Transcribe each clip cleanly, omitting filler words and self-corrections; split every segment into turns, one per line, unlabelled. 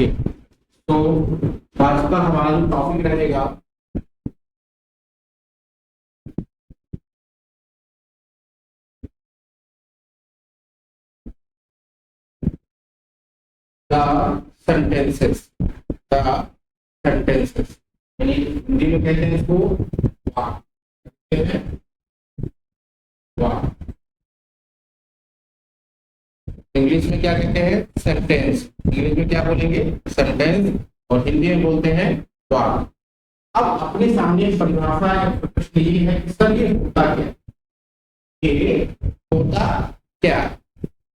Okay, तो आज का हमारा जो टॉपिक रहेगा द सेंटेंसेस, द सेंटेंसेस, यानी हिंदी में कहते हैं इसको वाक्य, वाक्य। इंग्लिश में क्या कहते हैं? सेंटेंस। इंग्लिश में क्या बोलेंगे? सेंटेंस। और हिंदी में बोलते हैं वाक्य। अब अपने सामने परिभाषा प्रश्न ये है कि सर ये होता क्या? ये होता क्या?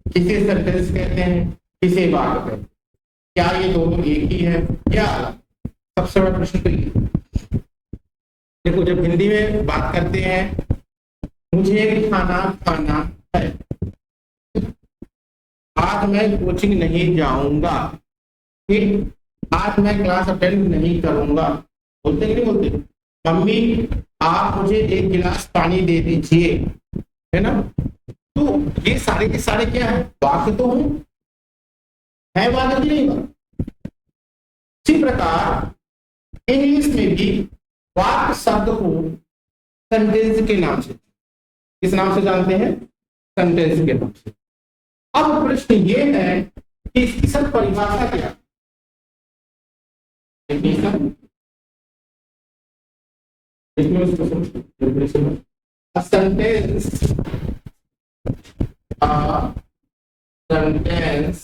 किसे सेंटेंस कहते हैं, किसे वाक्य कहते हैं? क्या ये दोनों एक ही है या अलग? सबसे बड़ा प्रश्न तो ये। देखो, जब हिंदी में बात करते हैं, मुझे खाना खाना है, आज मैं कोचिंग नहीं जाऊंगा, ठीक, आज मैं क्लास अटेंड नहीं करूंगा, बोलते कि नहीं बोलते? मम्मी आप मुझे एक गिलास पानी दे दीजिए, है ना? तो ये सारे के सारे क्या है? वाक्य तो है वाक्य की नहीं बात। इसी प्रकार इंग्लिश में भी वाक्य शब्द को सेंटेंस के नाम से, किस नाम से जानते हैं? सेंटेंस के नाम से। अब प्रश्न ये है कि इसकी सब परिभाषा क्या? A sentence, a sentence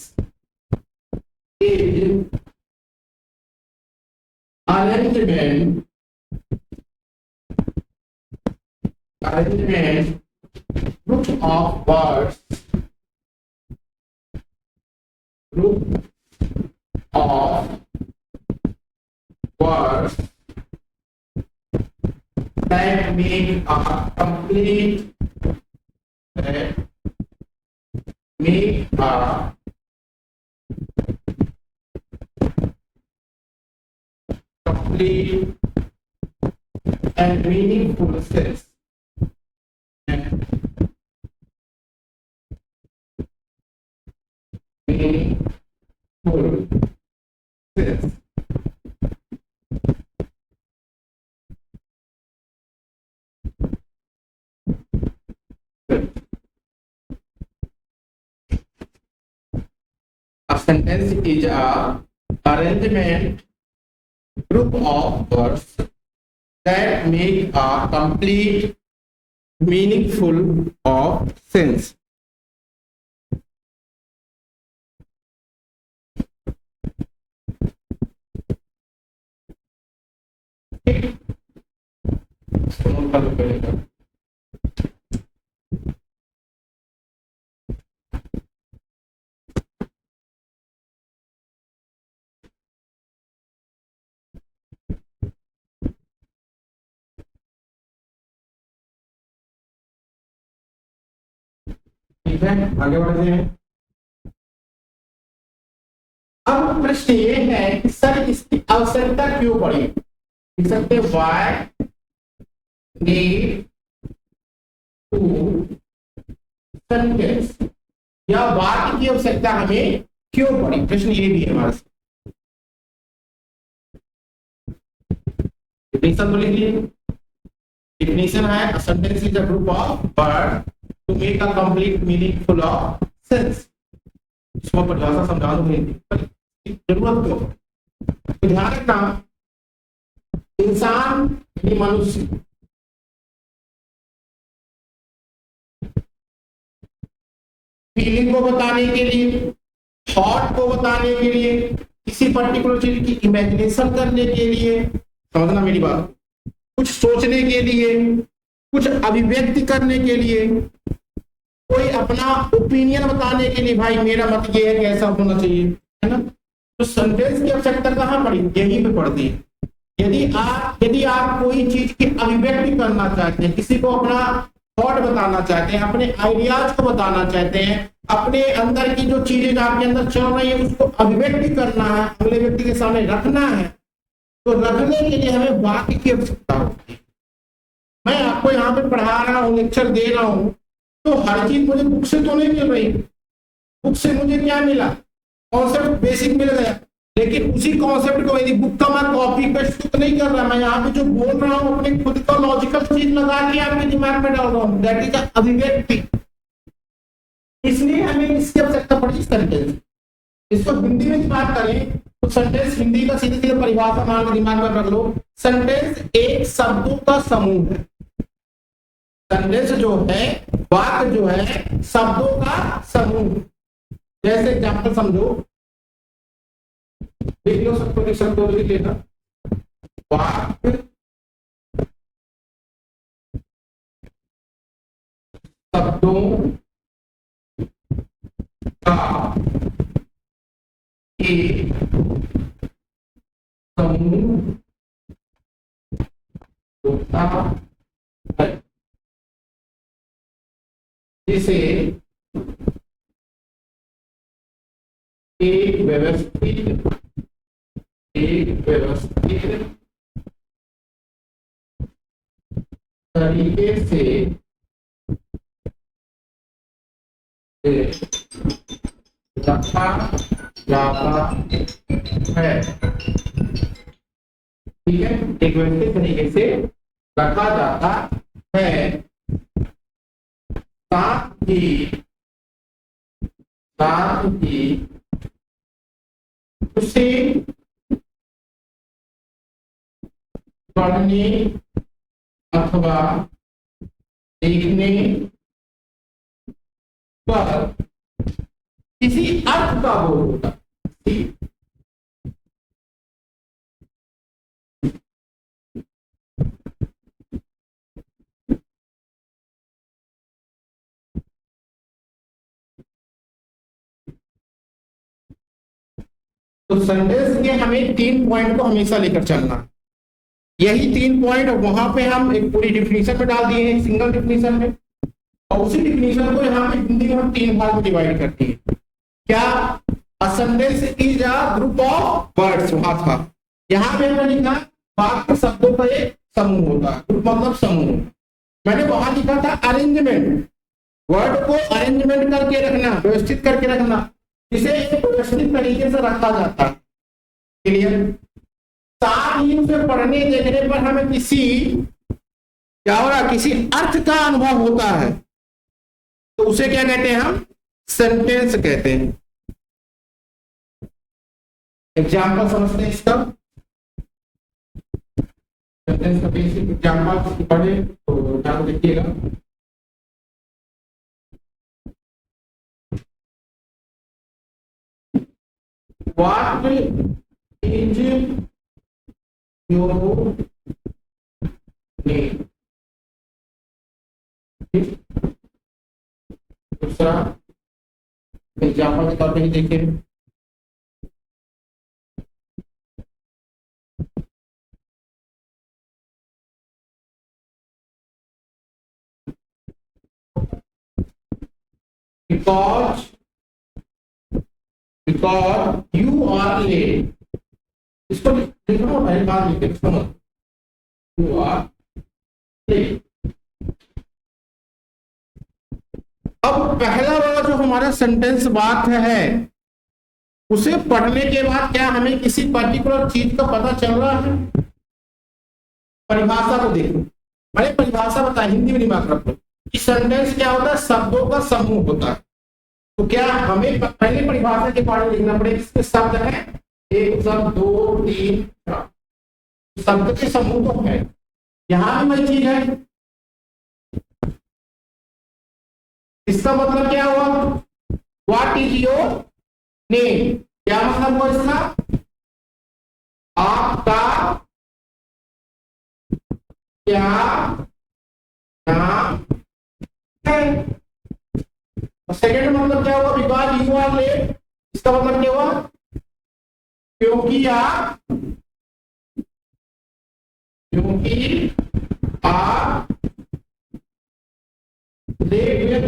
is arrangement group of words, group of words that make a complete, that make a complete and meaningful sense. Meaningful sense. A sentence is a arrangement group of words that make a complete, meaningful of sense. ठीक है, आगे बढ़ते हैं। अब प्रश्न ये है कि सर इसकी आवश्यकता क्यों पड़ी? लिख सकते हैं व्हाई नीड टू सेंटेंस, या वाक्य की आवश्यकता हमें क्यों पड़ी? प्रश्न ये भी है हमारे से। डिफिनेशन तो लिख लीजिए। डिफिनेशन है a sentence is a group of words to make a complete meaningful of sense। इसको परिभाषा समझा दूंगी, जरूरत क्यों? तो ध्यान रखना, इंसान यानी मनुष्य फीलिंग को बताने के लिए, थॉट को बताने के लिए, किसी पर्टिकुलर चीज की इमेजिनेशन करने के लिए, समझना मेरी बात, कुछ सोचने के लिए, कुछ अभिव्यक्ति करने के लिए, कोई अपना ओपिनियन बताने के लिए, भाई मेरा मत ये है कि ऐसा होना चाहिए, है ना? तो सेंटेंस की आवश्यकता कहाँ पड़ी? यहीं पे पड़ती है। यदि आप कोई चीज की अभिव्यक्ति करना चाहते हैं, किसी को अपना थॉट बताना चाहते हैं, अपने आइडियाज को बताना चाहते हैं, अपने अंदर की जो चीजें आपके अंदर चल रही है उसको अभिव्यक्ति करना है, अगले व्यक्ति के सामने रखना है, तो रखने के लिए हमें वाक्य की आवश्यकता होती है। मैं आपको यहाँ पे पढ़ा रहा हूँ, लेक्चर दे रहा हूँ, तो हर चीज मुझे बुक से तो नहीं मिल रही। बुक से मुझे क्या मिला? कॉन्सेप्ट बेसिक मिल गया, लेकिन उसी कॉन्सेप्ट को, यदि बुक का मैं कॉपी पेस्ट तो नहीं कर रहा, मैं यहाँ पे जो बोल रहा हूँ अपने खुद का लॉजिकल चीज लगा के आपके दिमाग में डाल रहा हूँ, दैट इज अभिव्यक्ति। इसलिए हमें इसकी आवश्यकता पड़ी इस तरीके से। इसको हिंदी में बात करें तो सेंटेंस हिंदी का सीधे सीधे परिभाषा मान के दिमाग में रख लो, सेंटेंस एक शब्दों का समूह है। सेंटेंस जो है, वाक्य जो है, शब्दों का समूह। जैसे एग्जाम्पल समझो, लिख लो, सबको लिख सकते हो, लिख लेना। वाक्य शब्दों का एक समूह होता है जिसे एक व्यवस्थित तरीके से रखा जाता है। ठीक है, एक व्यवस्थित तरीके से रखा जाता है। साथ ही उसे पढ़ने अथवा देखने पर किसी अर्थ का बोध होता है। तो सेंटेंस के हमें 3 पॉइंट को हमेशा लेकर चलना है। यही 3 पॉइंट वहां पे हम एक पूरी डिफिनीशन में डाल दिए हैं, सिंगल डिफिनीशन में, और उसी डिफिनीशन को यहाँ पे हिंदी में हम 3 भाग में डिवाइड करते हैं। क्या? A sentence is a group of words, वहां था। यहाँ पे हमने लिखा वाक्य शब्दों का एक समूह होता है। ग्रुप मतलब समूह। मैंने वहां लिखा था अरेंजमेंट, वर्ड को अरेंजमेंट करके रखना, व्यवस्थित करके रखना, जिसे एक व्यवस्थित तरीके से रखा जाता है। क्लियर? साथ ही उसे पढ़ने देखने पर हमें किसी, क्या हो रहा, किसी अर्थ का अनुभव होता है, तो उसे क्या कहते हैं हम? सेंटेंस कहते हैं। एग्जाम्पल समझते हैं इसका। सेंटेंस का बेसिक एग्जाम्पल पढ़े तो ध्यान देखिएगा। What is your name? दूसरा एग्जाम्पल के तौर पे ही देखें। because you are late, इसको लिखना पहले बाद लिखे, इसको मत, you are late। अब पहला वाला जो हमारा सेंटेंस बात है, उसे पढ़ने के बाद क्या हमें किसी पर्टिकुलर चीज का पता चल रहा है? परिभाषा को देखो, मैंने परिभाषा बताया, हिंदी में दिमाग रखो कि सेंटेंस क्या होता है? शब्दों का समूह होता है। तो क्या हमें पहले परिभाषा के बारे में लिखना पड़ेगा? इसके शब्द है, एक शब्द, 2, 3, 4 शब्द के समूह तो है। यहां भी वही चीज है। इसका मतलब क्या हुआ? What is your name? क्या मतलब हुआ इसका? आपका क्या नाम है? और सेकेंड मतलब क्या हुआ? बिकॉज यू आर लेट, इसका मतलब क्या हुआ? क्योंकि आप लेट हुए,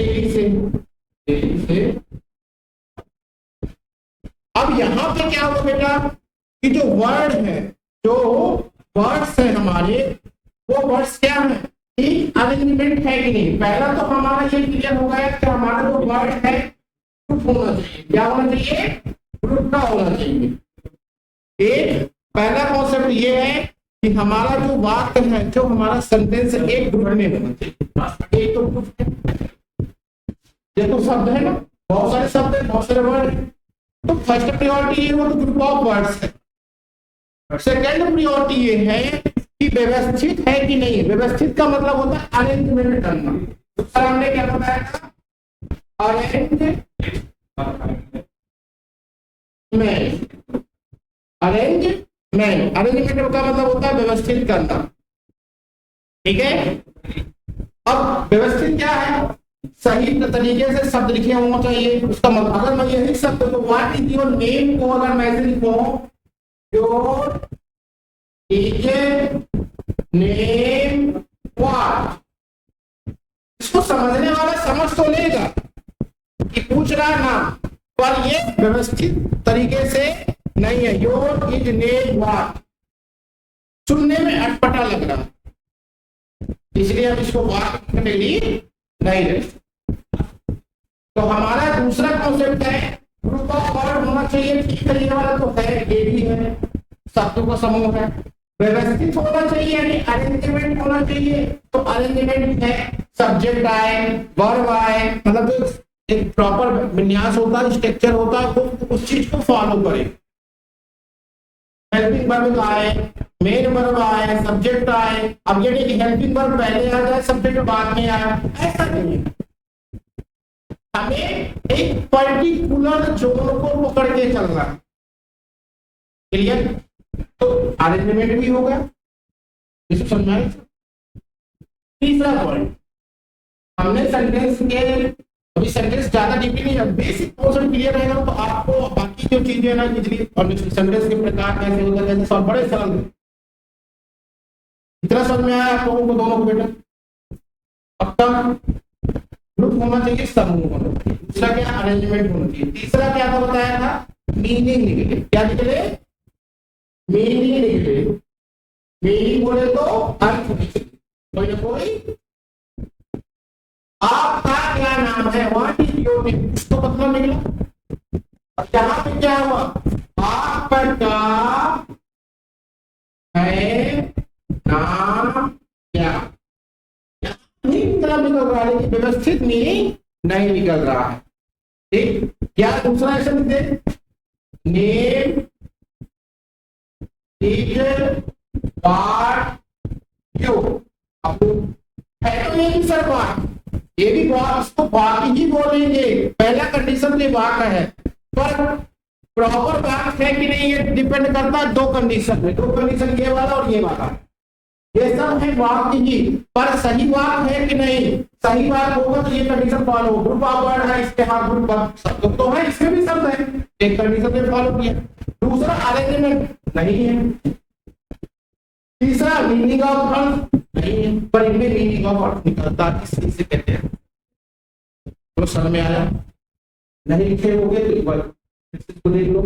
देरी से। अब यहां पे क्या हुआ बेटा कि जो वर्ड है, जो वर्ड्स है हमारे, वो वर्ड्स क्या है? अरेंजमेंट है कि नहीं? पहला तो हमारा ये क्लियर हो गया कि हमारा जो वर्ड है ग्रुप होना चाहिए। क्या होना चाहिए? ग्रुप का होना चाहिए। एक पहला कॉन्सेप्ट ये है कि हमारा जो वाक्य है, जो हमारा सेंटेंस है, एक ग्रुप में होना चाहिए। एक तो ग्रुप है, ये तो शब्द है ना, बहुत सारे शब्द है, बहुत सारे वर्ड है। तो फर्स्ट प्रायोरिटी ये वो तो ग्रुप ऑफ वर्ड्स है। सेकेंड प्रायोरिटी ये है कि व्यवस्थित है कि नहीं। व्यवस्थित का मतलब होता है अरेंजमेंट करना। तो हमने क्या बताया था, अरेंजमेंट का मतलब होता है व्यवस्थित करना, ठीक है। अब व्यवस्थित क्या है, सही तरीके से शब्द लिखे होना चाहिए। उसका मतलब अगर मैं यही शब्द तो व्हाट इज योर नेम को अगर मैं लिखूं, योर इज नेम व्हाट, इसको समझने वाला समझ तो लेगा कि पूछ रहा है ना, पर ये व्यवस्थित तरीके से नहीं है। योर इज नेम व्हाट सुनने में अटपटा लग रहा है, इसलिए हम इसको वाक्य के लिए नहीं रहे। तो हमारा दूसरा कॉन्सेप्ट है ग्रुप ऑफ वर्ड होना चाहिए। ठीक है, ये वाला तो है, ये भी है, शब्दों का समूह है। व्यवस्थित होना चाहिए यानी अरेंजमेंट होना चाहिए। तो अरेंजमेंट है सब्जेक्ट आए, वर्ब आए, मतलब जो एक प्रॉपर विन्यास होता है, स्ट्रक्चर होता है, वो उस चीज को फॉलो करे। हेल्पिंग वर्ब आए, मेन वर्ब आए, सब्जेक्ट आए। अब ये नहीं कि हेल्पिंग वर्ब पहले आ जाए, सब्जेक्ट बाद में आए, ऐसा नहीं है। हमें एक पर्टिकुलर जोन को पकड़ के चलना है। क्लियर? तो अरेंजमेंट भी होगा, इसको समझना है। तीसरा पॉइंट, हमने सेंटेंस के, अभी सेंटेंस ज्यादा डीपली नहीं है, बेसिक पोर्शन क्लियर रहेगा तो आपको बाकी जो चीजें ना इजीली, और सेंटेंस के प्रकार कैसे होता है, कैसे सब बड़े सरल। इतना समझ में आया आप लोगों को दोनों को बेटा? अब तक ग्रुप होना चाहिए, समूह होना चाहिए। दूसरा क्या, अरेंजमेंट होना चाहिए। तीसरा क्या था बताया था, मीनिंग निकले। क्या निकले? मीनिंग निकले। मीनिंग बोले तो अर्थ निकले, कोई ना कोई। आपका क्या नाम है, व्हाट इज योर नेम, उसको मतलब निकला। अब यहाँ पे क्या हुआ, आपका है नाम क्या, नहीं निकल रहा है, लेकिन व्यवस्थित मीनिंग नहीं निकल रहा है। ठीक, क्या दूसरा ऐसा लिख दे, नेम इज व्हाट यू। अब है तो ये भी सर बात, ये भी बात, इसको बाकी ही बोलेंगे। पहला कंडीशन तो वाक्य है, पर प्रॉपर वाक्य है कि नहीं ये डिपेंड करता है दो कंडीशन में। दो कंडीशन, ये वाला और ये वाला, ये सब है वाक्य ही, पर सही वाक्य है कि नहीं। सही वाक्य होगा तो ये कंडीशन फॉलो हो। ग्रुप ऑफ वर्ड है, इसके हाथ ग्रुप शब्द तो है, इसमें भी शब्द है, एक कंडीशन ने फॉलो किया। दूसरा अरेंजमेंट नहीं है। तीसरा मीनिंग ऑफ अर्थ नहीं है, पर इनमें मीनिंग ऑफ अर्थ निकलता है, इसे कहते हैं। तो समझ में आया? नहीं लिखे होंगे तो एक बार इसको देख लो,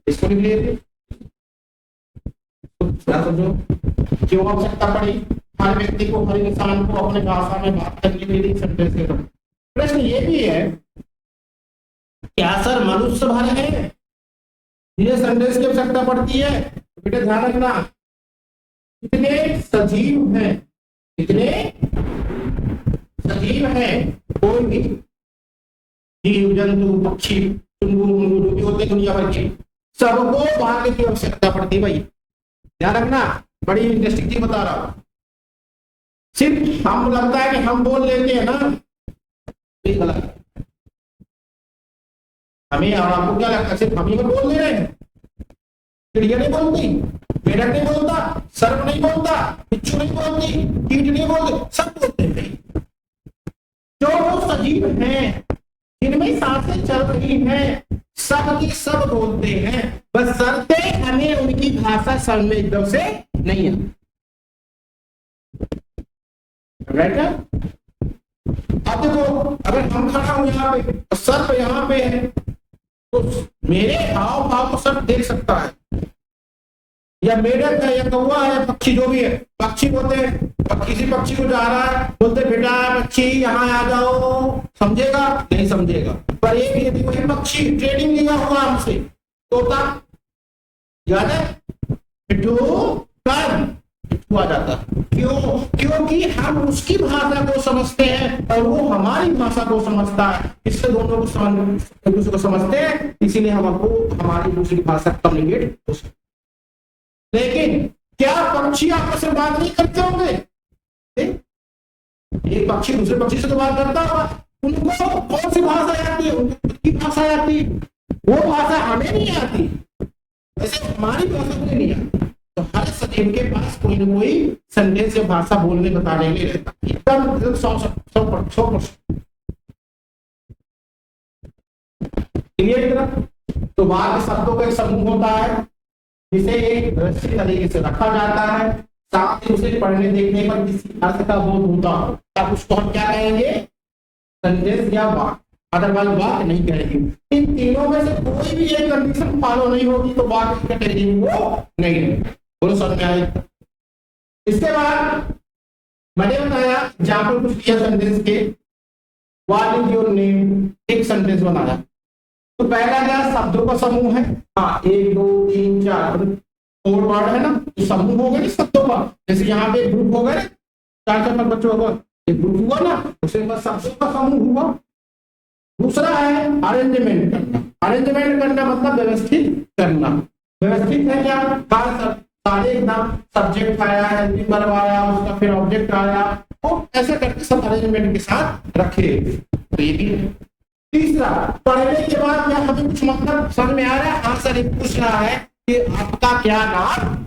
इसको लिख लिए क्या समझो, क्यों आवश्यकता पड़ी हर व्यक्ति को, हर इंसान को अपने भाषा में बात करने के लिए सेंटेंस के। प्रश्न ये भी है, क्या सर मनुष्य भर है ये सेंटेंस की आवश्यकता पड़ती है? बेटा ध्यान रखना, इतने सजीव हैं, इतने सजीव हैं, कोई भी जीव जंतु पक्षी जो भी होते दुनिया भर के, सबको भाग्य की आवश्यकता पड़ती है। भाई ध्यान रखना, बड़ी इंटरेस्टिंग चीज बता रहा हूं। सिर्फ हम लगता है कि हम बोल लेते हैं ना, ये गलत है। हमें और आपको क्या लगता है सिर्फ हम ही बोल ले रहे हैं? चिड़िया नहीं बोलती, मेढक नहीं बोलता, सर्प नहीं बोलता, बिच्छू नहीं बोलती, कीट नहीं बोलते, सब बोलते हैं। जो लोग सजीव हैं, जिनमें सांसें चल रही हैं, सब की सब बोलते हैं, बस शर्त हमें उनकी भाषा समझ में एकदम से नहीं है। राइट? अब देखो, अगर हम खड़ा हूं यहाँ पे और सर्प यहाँ पे है, तो मेरे हाव भाव को सर्प देख सकता है, या मेढक है, या कौवा है, पक्षी जो भी है, पक्षी बोलते हैं, और किसी पक्षी को जा रहा है, बोलते बेटा पक्षी यहाँ आ जाओ, समझेगा? नहीं समझेगा। पर एक यदि वही पक्षी ट्रेनिंग लिया होगा हमसे, तोता, याद है, मिठू कर मिठू आ जाता। क्यों? क्योंकि हम उसकी भाषा को समझते हैं और वो हमारी भाषा को समझता है, इससे दोनों को एक दूसरे को समझते हैं, इसीलिए हमको हमारी दूसरी भाषा कम्युनिकेट हो सकती। लेकिन क्या पक्षी आपस में बात नहीं करते होंगे? एक पक्षी दूसरे पक्षी से तो बात करता होगा, उनको कौन सी भाषा आती है? उनको खुद की भाषा आती, वो भाषा हमें नहीं आती, वैसे हमारी भाषा को नहीं आती। तो हर सजीव के पास कोई ना कोई सेंटेंस या भाषा बोलने बताने के लिए रहता है, एकदम 100%। क्लियर? तो वाक्य शब्दों का एक समूह होता है जिसे एक व्यवस्थित तरीके से रखा जाता है, साथ ही उसे पढ़ने देखने पर किसी अर्थ का बोध होता हो, तब उसको हम क्या कहेंगे? सेंटेंस या वाक्य, अदरवाइज वाक्य नहीं कहेंगे। इन तीनों में से कोई भी एक कंडीशन फॉलो नहीं होगी तो वाक्य की कैटेगरी वो नहीं। बोलो समझ में आए? इसके बाद मैंने बताया एग्जाम्पल कुछ दिया सेंटेंस के, व्हाट इज योर नेम, एक सेंटेंस बनाया। तो पहला क्या? शब्दों का समूह है, हाँ 1 2 3 4 4 वर्ड है ना, तो समूह हो गए शब्दों का। जैसे यहाँ पे ग्रुप हो गए, 4 बच्चों का एक ग्रुप हुआ ना, उसके बाद शब्दों का समूह हुआ। दूसरा है अरेंजमेंट करना। अरेंजमेंट करना मतलब व्यवस्थित करना। व्यवस्थित है क्या? सारे एकदम सब्जेक्ट आया है, वर्ब आया, उसका फिर ऑब्जेक्ट आया, तो ऐसे करके सब अरेंजमेंट के साथ रखे, तो ये भी है। तीसरा, पढ़ने के बाद क्या हमें कुछ मतलब समझ में आ रहा है? हाँ सर, ये पूछ रहा है कि आपका क्या नाम,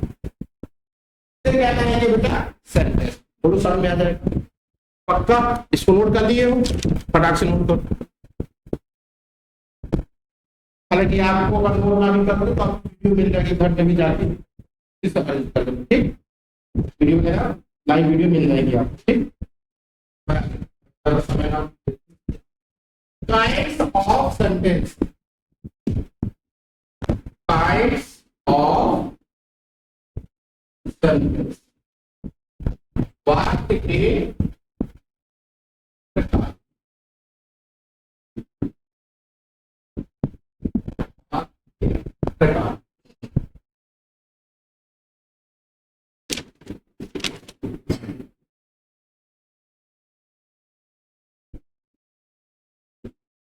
क्या कहेंगे बेटा? सेंटेंस। बोलो समझ में आ जाएगा पक्का? इसको नोट कर दिए हो, फटाक से नोट करो। हालांकि आपको अगर नोट ना भी कर दो तो आपको वीडियो मिल जाएगी घर पे भी जाके, इसका कर दो, ठीक? वीडियो मेरा लाइव वीडियो मिल जाएगी आपको, ठीक? Kinds of sentence. Kinds of sentence. वाक्य के प्रकार। प्रकार।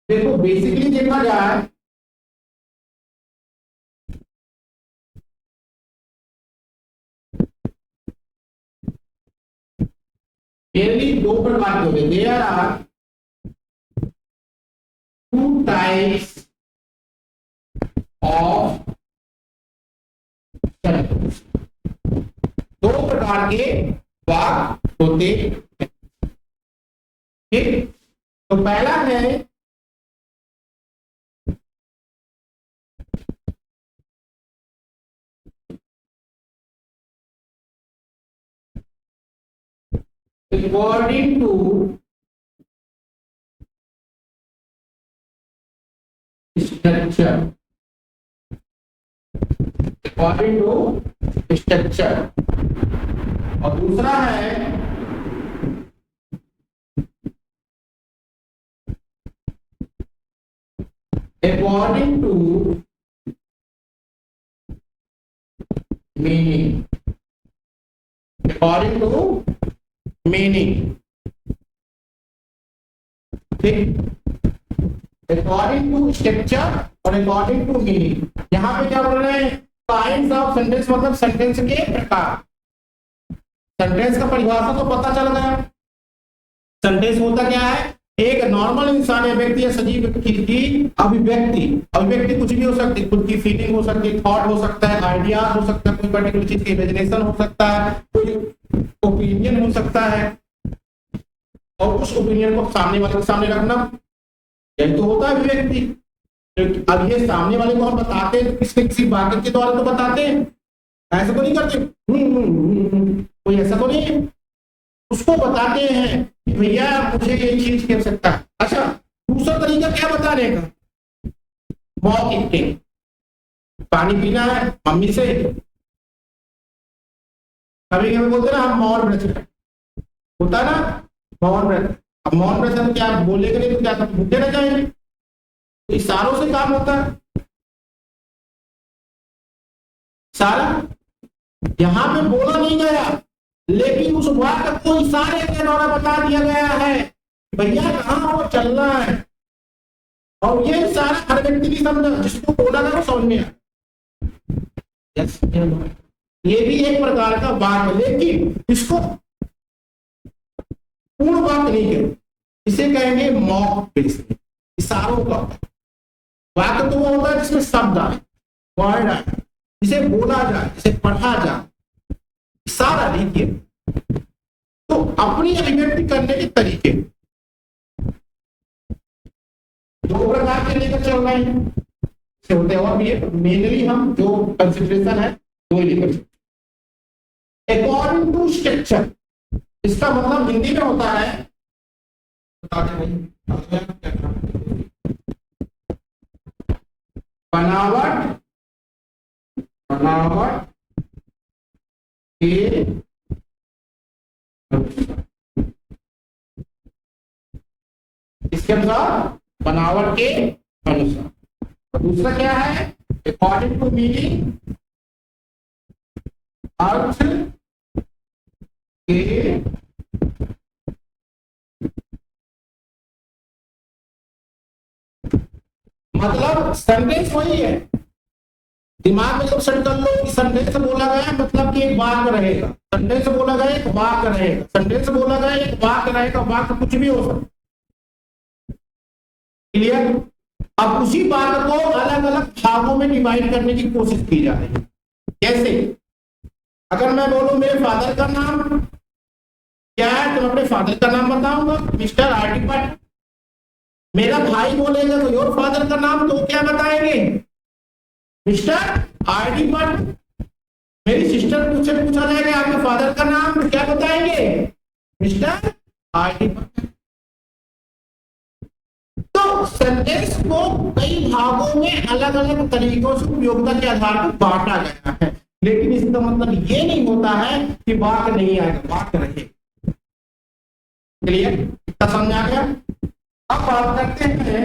देखो बेसिकली देखा जाए मेनली 2 प्रकार के होते हैं। There are 2 types of sentence. 2 प्रकार के वाक्य होते हैं, ठीक? तो पहला है according to structure, according to structure। और दूसरा है according to meaning, according to meaning, ठीक? अकॉर्डिंग टू स्ट्रक्चर और अकॉर्डिंग टू मीनिंग। यहाँ पे क्या बोल रहे हैं? काइंड्स ऑफ सेंटेंस मतलब सेंटेंस के प्रकार। सेंटेंस का परिभाषा तो पता चल गया। सेंटेंस होता क्या है? एक नॉर्मल इंसान या व्यक्ति या सजीव की अभिव्यक्ति। अभिव्यक्ति कुछ भी हो सकती है, खुद की फीलिंग हो सकती है, थॉट हो सकता है, आइडिया हो सकता है, कोई पर्टिकुलर चीज की इमेजिनेशन हो सकता है, कोई ओपिनियन हो सकता है, और उस ओपिनियन को सामने वाले के सामने रखना, यही तो होता है अभिव्यक्ति। अब ये सामने वाले को हम बताते हैं किसी वाक्य के द्वारा तो बताते हैं, ऐसा तो नहीं करते कोई, ऐसा तो नहीं है। उसको बताते हैं कि भैया मुझे ये चीज की आवश्यकता है। अच्छा, दूसरा तरीका क्या बताने का? मौखिक, पानी पीना है मम्मी से, कभी कभी बोलते ना हम मौन व्रत होता है ना, मौन व्रत। अब मौन व्रत हम क्या बोलेंगे नहीं तो क्या भूखे रह जाएंगे? इशारों से काम होता है। सारा यहां पे बोला नहीं गया, लेकिन उस वाक्य को इशारे के द्वारा बता दिया गया है भैया कहाँ वो चलना है। और ये सारा हर व्यक्ति की समझ, जिसको बोला था वो समझ में आया। यस, ये भी एक प्रकार का वाक्य, लेकिन इसको पूर्ण वाक्य नहीं कहेंगे, इसे कहेंगे मॉक बेस, इशारों का वाक्य। तो वो होता है जिसमें शब्द आए, वर्ड आए, जिसे बोला जाए, जिसे पढ़ा जाए, इशारा लीजिए। तो अपनी अभिव्यक्ति करने के तरीके दो प्रकार के लेकर चल रहे हैं, से होते हैं और भी मेनली हम जो कंसिडरेशन है वो ही लेकर अकॉर्डिंग टू स्ट्रक्चर। इसका मतलब हिंदी में होता है, बता दें भाई, बनावट बनावट के इसके अनुसार, बनावट के अनुसार। दूसरा क्या है, अकॉर्डिंग टू मीनिंग, अर्थ के मतलब संदेश वही है। दिमाग में जब सेट कर लो कि संदेश बोला गया मतलब कि एक वाक्य रहेगा, संदेश बोला गया एक वाक्य रहेगा, संदेश बोला गया एक वाक्य रहेगा, वाक्य कुछ भी हो सकता। क्लियर? अब उसी बात को अलग अलग भागों में डिवाइड करने की कोशिश की जा रही है। कैसे? अगर मैं बोलूं मेरे फादर का नाम क्या है, तो मैं अपने फादर का नाम बताऊंगा, मिस्टर आर.डी. भट्ट। मेरा भाई बोलेगा तो योर फादर का नाम, तो क्या बताएंगे, मिस्टर आर.डी. भट्ट। मेरी सिस्टर से पूछा जाएगा आपके फादर का नाम, तो क्या बताएंगे, मिस्टर आर.डी. भट्ट। तो संदेश को कई भागों में अलग अलग तरीकों से उपयोगिता के आधार पर बांटा गया है, लेकिन इसका मतलब ये नहीं होता है कि वाक्य नहीं आएगा, वाक्य रहेगा। क्लियर? इतना समझ आ गया? अब बात करते हैं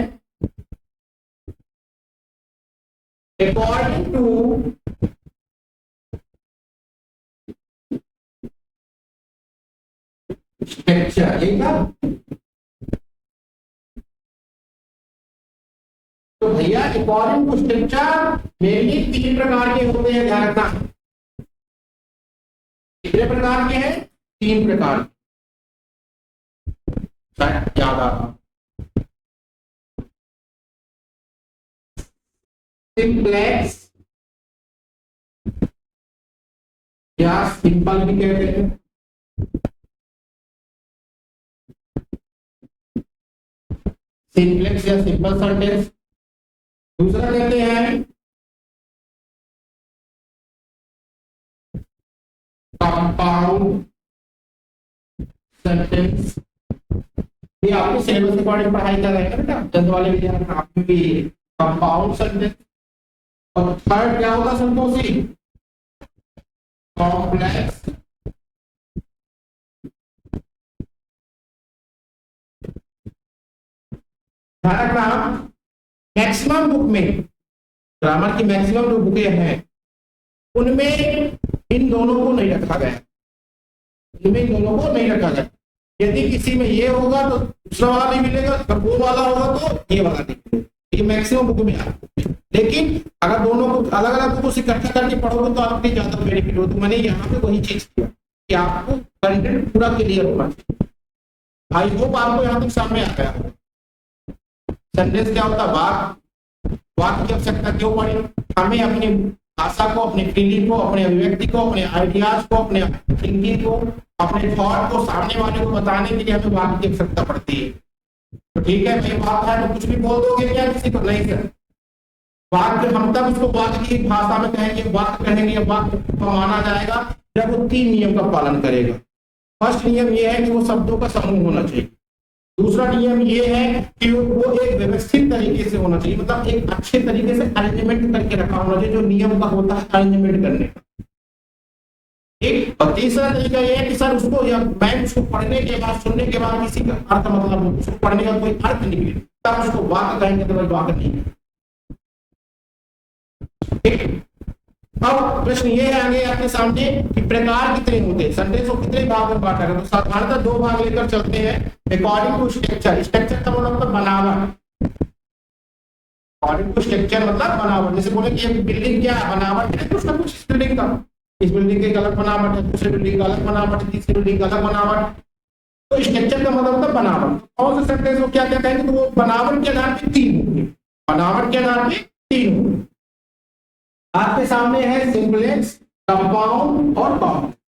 अकॉर्डिंग टू स्ट्रक्चर। तो भैया अकॉर्डिंग टू स्ट्रक्चर मेनली तीन प्रकार के होते हैं, ध्यान रखना। कितने प्रकार के हैं? तीन प्रकार। शायद याद आ रहा, सिंप्लेक्स या सिंपल भी कहते हैं, सिंप्लेक्स या सिंपल सेंटेंस। दूसरा कहते हैं कंपाउंड सेंटेंस। ये आपके सिलेबस के अकॉर्डिंग पढ़ाई कर रहे हैं बेटा, जल्द वाले विद्यार्थी आपको भी कंपाउंड सेंटेंस। और थर्ड क्या होगा संतोषी? कॉम्प्लेक्स मैक्सिमम बुक में, ग्रामर की मैक्सिमम जो बुकें हैं उनमें इन दोनों को नहीं रखा गया, इनमें इन दोनों को नहीं रखा गया। यदि किसी में ये होगा तो दूसरा वाला नहीं मिलेगा, अगर वो वाला होगा तो ये वाला नहीं मिलेगा। ये मैक्सिमम बुक में आता है, लेकिन अगर दोनों को अलग अलग बुकों से इकट्ठा करके पढ़ोगे तो आपके ज्यादा बेनिफिट हो। तो मैंने यहाँ पे वही चीज किया कि आपको कंटेंट पूरा क्लियर होना चाहिए। आई होप आपको यहाँ तक सामने आ गया। सेंटेंस क्या होता है? वाक्य की आवश्यकता क्यों पड़ी? हमें अपनी भाषा को, अपनी फीलिंग को, अपने अभिव्यक्ति को, अपने आइडियाज को, अपने थिंकिंग को, अपने थॉट को सामने वाले को बताने के लिए हमें वाक्य की आवश्यकता पड़ती है। तो ठीक है, मेरी बात है तो कुछ भी बोल दोगे क्या किसी को? नहीं सर, वाक्य हम तब उसको वाक्य की भाषा में कहेंगे, वाक्य कहेंगे, वाक्य को माना जाएगा जब वो तीन नियम का पालन करेगा। फर्स्ट नियम ये है कि वो शब्दों का समूह होना चाहिए। दूसरा नियम ये है कि वो एक व्यवस्थित तरीके से होना चाहिए, मतलब एक अच्छे तरीके से अरेंजमेंट करके रखा होना चाहिए, जो नियम का होता है अरेंजमेंट करने का। एक और तीसरा तरीका ये है कि सर उसको या मैं उसको पढ़ने के बाद, सुनने के बाद किसी का अर्थ, मतलब उसको पढ़ने का कोई अर्थ निकले तब उसको वाक्य कहेंगे, तो वाक्य नहीं। ठीक, अब प्रश्न ये है आगे आपके सामने कि प्रकार कितने होते हैं, सेंटेंस को कितने भाग में बांटा गया। तो साधारणतः दो भाग लेकर चलते हैं अकॉर्डिंग टू स्ट्रक्चर। स्ट्रक्चर का मतलब बनावट, अकॉर्डिंग टू स्ट्रक्चर मतलब बनावट। जैसे बोले कि ये बिल्डिंग क्या है, बनावट है कुछ ना कुछ इस बिल्डिंग का, इस बिल्डिंग की एक अलग बनावट है, दूसरी बिल्डिंग का अलग बनावट है, तीसरी बिल्डिंग का अलग बनावट। तो स्ट्रक्चर का मतलब होता है बनावट। कौन से सेंटेंस को क्या क्या कहेंगे, तो वो बनावट के आधार पे तीन होंगे, बनावट के आधार पे तीन होंगे। आपके सामने है सिंपलेक्स, कंपाउंड और कॉम्प्लेक्स।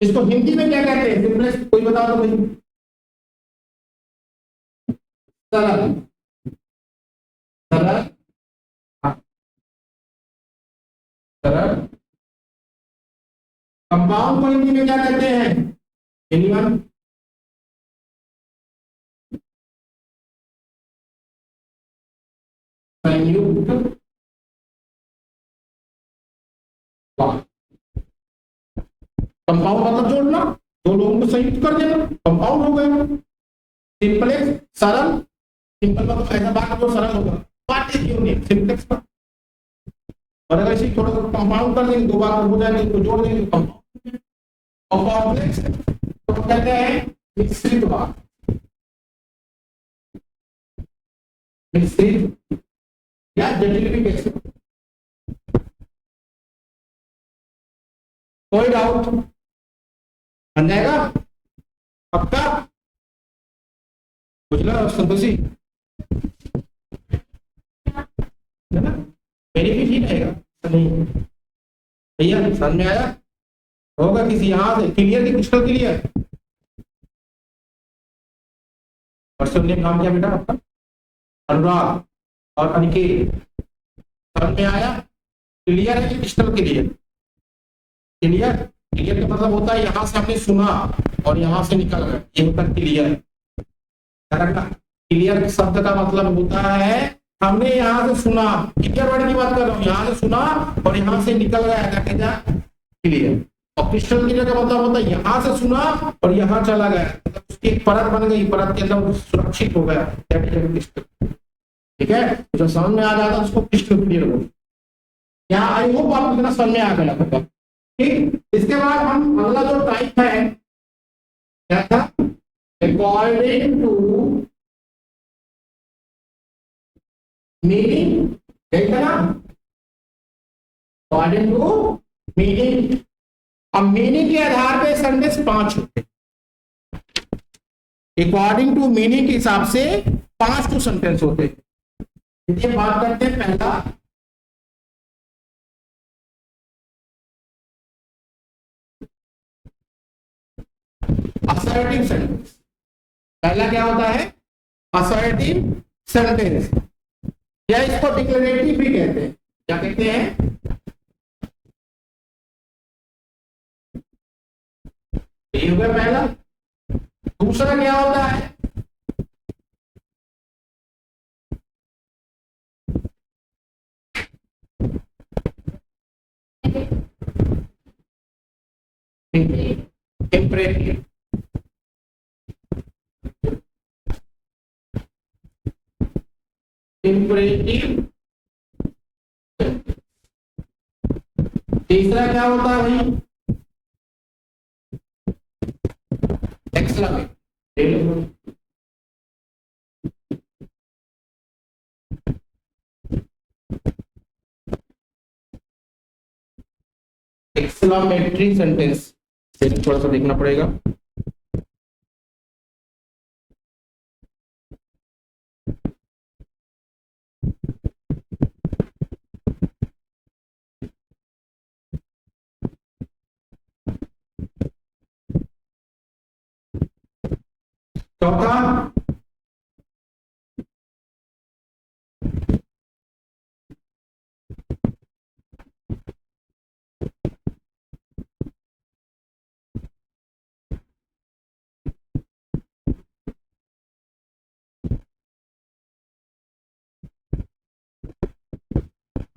इसको हिंदी में क्या कहते हैं, सिंपलेक्स कोई बता दो भाई। सरल, सरल, सरल। कंपाउंड को हिंदी में क्या कहते हैं, एनीवन? संयुक्त। कंपाउंड मतलब जोड़ना, दो लोगों को संयुक्त कर देना, कंपाउंड हो गया। सिंपलेक्स सरल, सिंपल मतलब ऐसा बात जो सरल होगा, बात एक यूनिक सिंपलेक्स का। और अगर इसे थोड़ा सा कंपाउंड कर देंगे, दो बार हो जाएंगे तो जोड़ देंगे तो कंपाउंड। और कॉम्प्लेक्स तो कहते हैं मिश्रित बात, मिश्रित या जटिलिफिकेशन। कोई डाउट बन जाएगा पक्का? पूछ लो संतोषी, है ना? मेरी भी ठीक रहेगा नहीं भैया, समझ में आया होगा किसी यहां से? क्लियर की क्रिस्टल क्लियर? पर्सनल नाम क्या बेटा आपका? अनुराग और अनिकेत, समझ में आया? क्लियर है कि क्रिस्टल क्लियर? क्लियर, क्लियर का मतलब होता है यहां से हमने सुना और यहां से निकल गए, ये होता है क्लियर। क्लियर शब्द का मतलब होता है हमने यहां से सुना, क्लियर वर्ड की बात कर रहा हूं, यहां से सुना और यहां से निकल गया, क्लियर। और क्रिस्टल क्लियर का मतलब होता है यहां से सुना और यहां चला गया, मतलब उसकी एक परत बन गई, परत के अंदर सुरक्षित हो गया, ठीक है? जो समझ में आ जाता है उसको क्रिस्टल क्लियर हो। यहाँ आई होप आपको इतना समझ में आ गया होगा। ठीक, इसके बाद हम अगला जो टाइप है क्या था, अकॉर्डिंग टू मीनिंग, देखा ना, अकॉर्डिंग टू मीनिंग। अब मीनिंग के आधार पे सेंटेंस 5 होते हैं, अकॉर्डिंग टू मीनिंग के हिसाब से 5 तो सेंटेंस होते हैं। इसलिए बात करते हैं पहला, असर्टिव सेंटेंस। पहला क्या होता है, असर्टिव सेंटेंस, या इसको डिक्लेरेटिव भी कहते हैं। क्या कहते हैं? ये हो गया पहला। दूसरा क्या होता है, इंप्रेटिव। इंप्रेटिव। तीसरा क्या होता है भाई, एक्सक्लेमेटिव। एक्सक्लेमेटरी सेंटेंस थोड़ा सा देखना पड़ेगा। चौथा,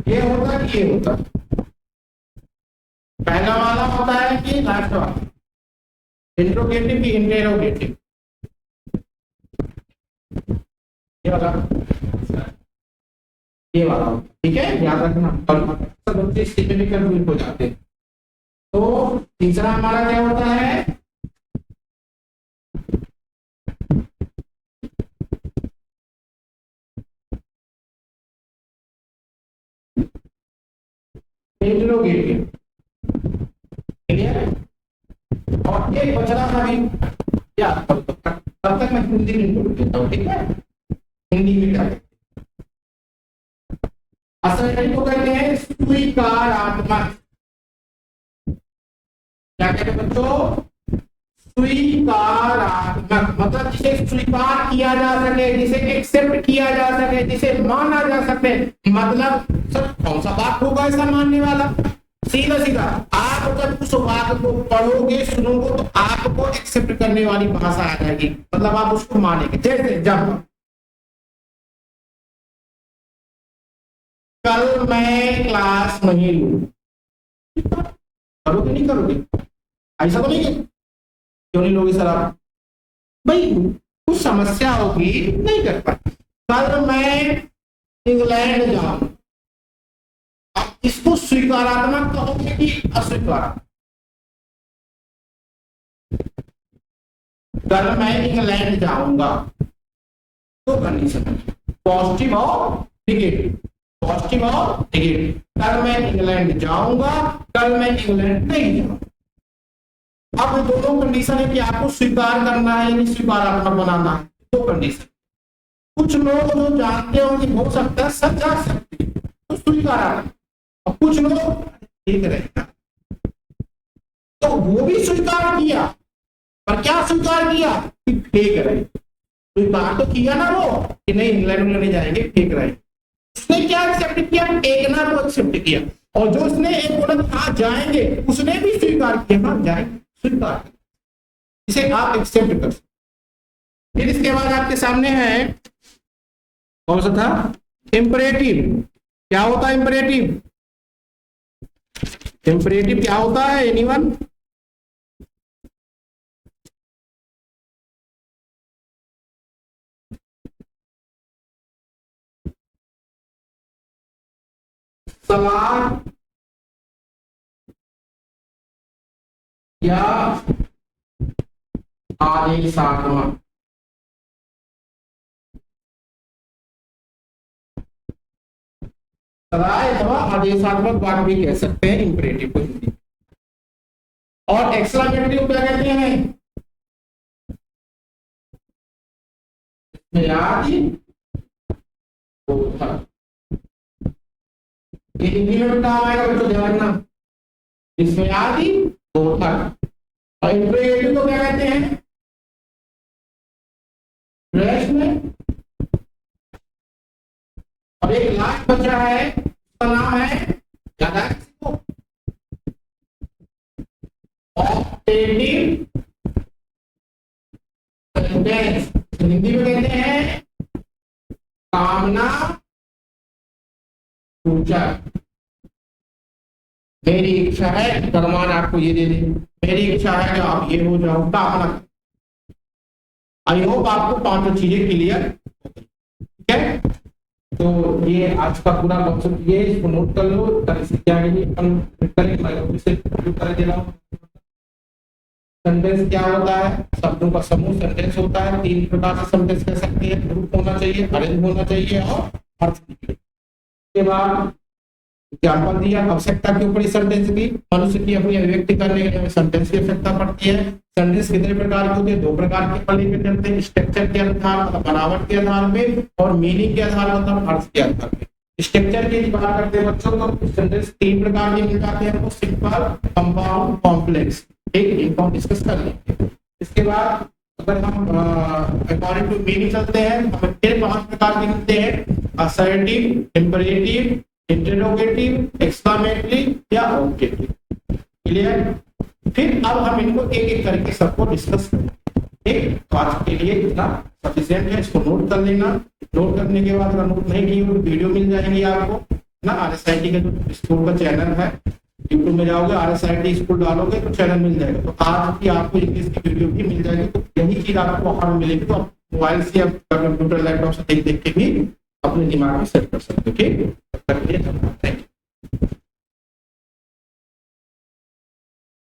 ये होता कि ये होता, पहला वाला होता है कि लास्ट वाला, इंट्रोगेटिव की इंटेरोगेटिव। ये वाला, ये वाला होता है, ठीक है, याद रखना। और अक्सर बच्चे इस चीज में भी कंफ्यूज हो जाते हैं। तो तीसरा हमारा क्या होता है, इंट्रोगेटिव, क्लियर। और एक बचना था भी याद करो, तब तक मैं हिंदी में बोल देता हूँ, ठीक है। हिंदी में क्या कहते हैं, असर को कहते हैं स्वीकारात्मक। क्या कहते हैं बच्चों, स्वीकारात्मक, मतलब जिसे स्वीकार किया जा सके, जिसे एक्सेप्ट किया जा सके, जिसे माना जा सके। मतलब सर कौन सा बात होगा ऐसा मानने वाला, सीधा सीधा आप जब उस बात को पढ़ोगे सुनोगे तो आपको एक्सेप्ट करने वाली भाषा आ जाएगी, मतलब आप उसको मानेंगे। जैसे जब कल मैं क्लास नहीं लूं, करोगे नहीं करोगे, ऐसा तो नहीं है, क्यों नहीं लोगे सर आप, भाई कुछ समस्या होगी नहीं कर पाए। कल मैं इंग्लैंड जाऊं, अब इसको स्वीकारात्मक कहोगे कि अस्वीकारात्मक। कल मैं इंग्लैंड जाऊंगा, तो कंडीशन पॉजिटिव और नेगेटिव, पॉजिटिव और नेगेटिव। कल मैं इंग्लैंड जाऊंगा, कल मैं इंग्लैंड नहीं जाऊंगा। अब दोनों कंडीशन है कि आपको स्वीकार करना है या स्वीकारात्मक बनाना है, दो कंडीशन। कुछ लोग जो जानते हो कि हो सकता है सब जा सकते हैं तो स्वीकारात्मक, और कुछ लोग ठीक रहेगा, तो वो भी स्वीकार किया, पर क्या स्वीकार किया कि फेक रहे। स्वीकार तो किया ना वो कि नहीं इंग्लैंड में नहीं जाएंगे, फेक रहे। उसने क्या एक्सेप्ट किया, टेकना को एक्सेप्ट किया। और जो उसने एक बोला हाँ जाएंगे, उसने भी स्वीकार किया हाँ जाएंगे, स्वीकार, इसे आप एक्सेप्ट कर। फिर इसके बाद आपके सामने है कौन सा था, इंपरेटिव। क्या होता है इंपरेटिव, इंपरेटिव क्या होता है एनीवन, सवाल या आदेशात्मक, सलाह अथवा आदेशात्मक बात भी कह सकते हैं इंपरेटिव को हिंदी। और एक्सक्लेमेटरी को क्या कहते हैं, ये हिंदी में काम आएगा बच्चों, ध्यान रखना, इसमें आदि बोधक। और इंटरोगेटिव को क्या कहते हैं, प्रश्न। और एक लास्ट बचा है, उसका नाम है, याद है किसी को, ऑप्टेटिव सेंटेंस। हिंदी में कहते हैं कामना सूचक। मेरी इच्छा है कि भगवान आपको ये दे दे, मेरी इच्छा है कि आप ये हो जाओ, कामना। आई होप आपको पांचों चीजें क्लियर, ठीक है। तो ये आज का पूरा कॉन्सेप्ट ये, इसको नोट कर लो, क्या सेंटेंस क्या होता है, शब्दों का समूह सेंटेंस होता है। तीन प्रकार से सेंटेंस कह सकते हैं, ग्रुप होना चाहिए, अरेंज होना चाहिए और अर्थ निकले। के बाद एग्जाम्पल दिया आवश्यकता के ऊपर इस सेंटेंस की, मनुष्य की अपनी अभिव्यक्ति करने के लिए सेंटेंस की आवश्यकता पड़ती है। सेंटेंस कितने प्रकार के होते हैं, दो प्रकार के पढ़ने के चलते हैं, स्ट्रक्चर के आधार मतलब बनावट के आधार पे, और मीनिंग के आधार मतलब अर्थ के आधार पे। स्ट्रक्चर की बात करते हैं बच्चों, तो सेंटेंस तीन प्रकार के मिल जाते हैं, सिंपल, कंपाउंड, कॉम्प्लेक्स। ठीक, इनको हम डिस्कस कर लेंगे। इसके बाद अगर हम अकॉर्डिंग टू मीनिंग चलते हैं, हमें फिर 5 प्रकार के मिलते हैं, असर्टिव, इंपरेटिव, इंटरोगेटिव, एक्सक्लेमेटरी या ऑब्जेक्टिव। क्लियर। फिर अब हम इनको एक एक करके सबको डिस्कस करेंगे। ठीक, तो आज के लिए इतना सफिशिएंट है, इसको नोट कर लेना। नोट करने के बाद अगर नोट नहीं की तो वीडियो मिल जाएंगी आपको ना, RSIT का जो स्कूल का चैनल है, यूट्यूब में जाओगे RSIT स्कूल डालोगे तो चैनल मिल जाएगा। तो आज की आपको इंग्लिश की वीडियो भी मिल जाएगी। तो यही चीज आपको वहां मिलेगी, तो आप मोबाइल से या कंप्यूटर लैपटॉप से देख देख के भी अपने दिमाग में सेट कर सकते हो। ठीक, तब तक के लिए धन्यवाद।